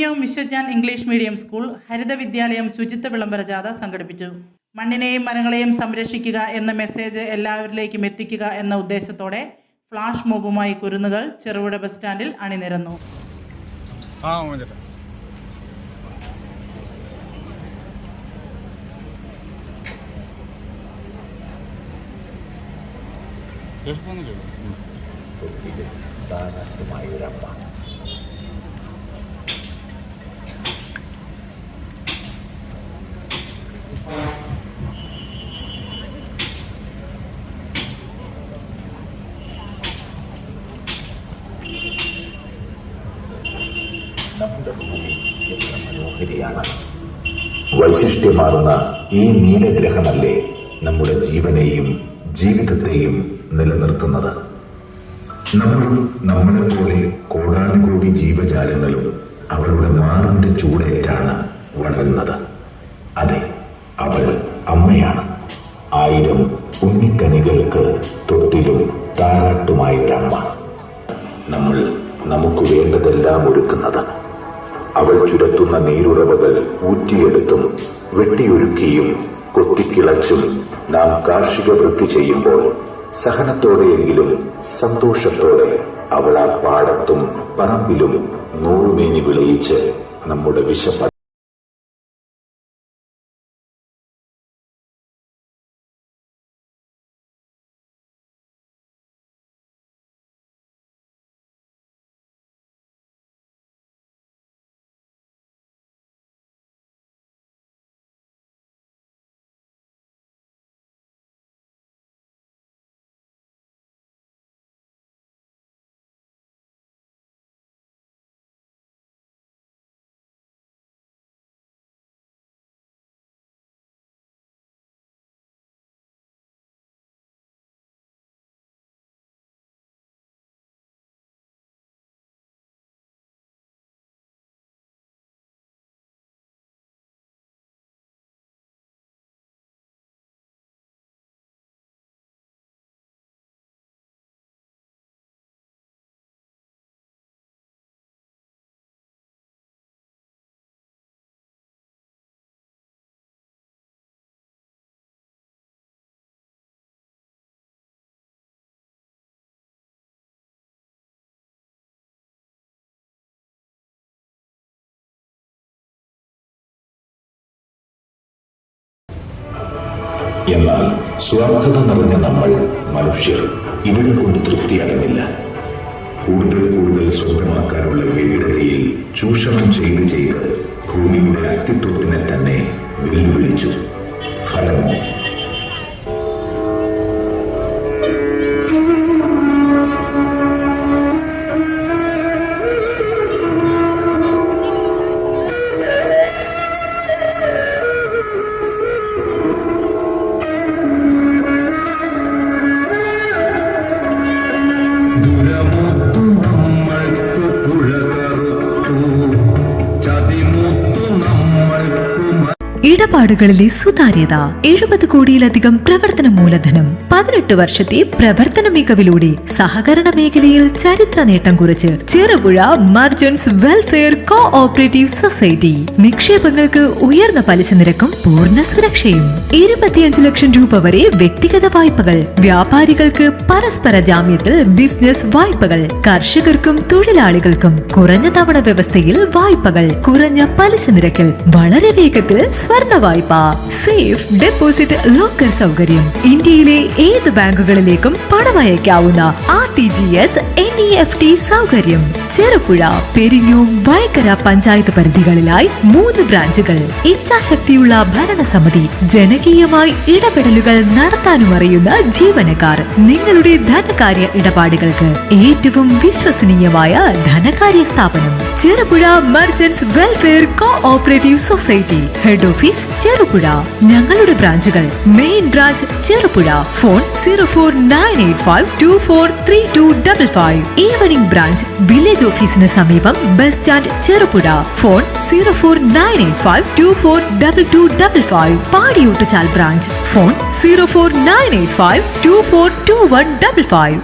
Peringome വിശ്വജ്ഞാൻ English medium school ഹരിത വിദ്യാലയം ശുചിത്വ വിളംബര ജാഥ സംഘടിപ്പിച്ചു. മണ്ണിനെയും മരങ്ങളെയും സംരക്ഷിക്കുക എന്ന മെസ്സേജ് എല്ലാവരിലേക്കും എത്തിക്കുക എന്ന ഉദ്ദേശത്തോടെ ഫ്ലാഷ് മോബുമായി കുരുന്നുകൾ ചെറുപുഴ ബസ് സ്റ്റാൻഡിൽ അണിനിരന്നു. നമ്മുടെ ഭൂമി എത്ര മനോഹരിയാണ്. വൈശിഷ്ട്യമാർന്ന ഈ നീലഗ്രഹമല്ലേ നമ്മുടെ ജീവനെയും ജീവിതത്തെയും നിലനിർത്തുന്നത്. നമ്മളും നമ്മളെപ്പോലെ കോടാനുകോടി ജീവജാലങ്ങളും അവളുടെ മാറിന്റെ ചൂടേറ്റാണ് വളരുന്നത്. അതെ, അവൾ അമ്മയാണ്. 1000 ഉണ്ണിക്കനികൾക്ക് തൊട്ടിലും താരാട്ടുമായൊരമ്മ. നമ്മൾ നമുക്ക് വേണ്ടതെല്ലാം ഒരുക്കുന്നത്. അവൾ ചുരത്തുന്ന നീരുറവകൾ ഊറ്റിയെടുത്തും വെട്ടിയൊരുക്കിയും കൊത്തിക്കിളച്ചും നാം കാർഷിക വൃത്തി ചെയ്യുമ്പോൾ സഹനത്തോടെയെങ്കിലും സന്തോഷത്തോടെ അവൾ ആ പാടത്തും പറമ്പിലും നൂറുമേനി വിളയിച്ച് നമ്മുടെ വിശപ്പ് എന്നാൽ സ്വാർത്ഥത നിറഞ്ഞ നമ്മൾ മനുഷ്യർ ഇവിടെ കൊണ്ട് തൃപ്തിയാകുന്നില്ല. കൂടുതൽ സ്വന്തമാക്കാനുള്ള വ്യഗ്രതയിൽ ചൂഷണം ചെയ്ത് ഭൂമിയുടെ അസ്തിത്വത്തിനെ തന്നെ വെല്ലുവിളിച്ചു. ഫലമോ ഇടപാടുകളിലെ സുതാര്യത, 70 കോടിയിലധികം പ്രവർത്തന മൂലധനം, 18 വർഷത്തെ പ്രവർത്തന മികവിലൂടെ സഹകരണ മേഖലയിൽ ചരിത്ര നേട്ടം കുറിച്ച് Cherupuzha merchants welfare cooperative society. നിക്ഷേപങ്ങൾക്ക് ഉയർന്ന പലിശ നിരക്കും പൂർണ്ണ സുരക്ഷയും. 25 ലക്ഷം രൂപ വരെ വ്യക്തിഗത വായ്പകൾ, വ്യാപാരികൾക്ക് പരസ്പര ജാമ്യത്തിൽ ബിസിനസ് വായ്പകൾ, കർഷകർക്കും തൊഴിലാളികൾക്കും കുറഞ്ഞ തവണ വ്യവസ്ഥയിൽ വായ്പകൾ, കുറഞ്ഞ പലിശ നിരക്കിൽ വളരെ വേഗത്തിൽ സ്വർണ്ണ വായ്പ, സേഫ് ഡെപ്പോസിറ്റ് ലോക്കർ സൗകര്യം, ഇന്ത്യയിലെ ഏത് ബാങ്കുകളിലേക്കും പണം അയക്കാവുന്ന RTGS NEFT സൗകര്യം. ചെറുപുഴ, പെരിങ്ങോം, വയക്കര പഞ്ചായത്ത് പരിധികളിലായി 3 ബ്രാഞ്ചുകൾ. ഇച്ഛാശക്തിയുള്ള ഭരണസമിതി, ജനകീയമായി ഇടപെടലുകൾ നടത്താനും അറിയുന്ന ജീവനക്കാർ. നിങ്ങളുടെ ധനകാര്യ ഇടപാടുകൾക്ക് ഏറ്റവും വിശ്വസനീയമായ ധനകാര്യ സ്ഥാപനം Cherupuzha merchants welfare cooperative society. Head office Cherupuzha. ഞങ്ങളുടെ ബ്രാഞ്ചുകൾ: main branch Cherupuzha, phone 04985243255. Evening branch village ഓഫീസിന് സമീപം bus stand Cherupuzha, phone 04985242255. Padiyottuchal branch, phone 04985242155.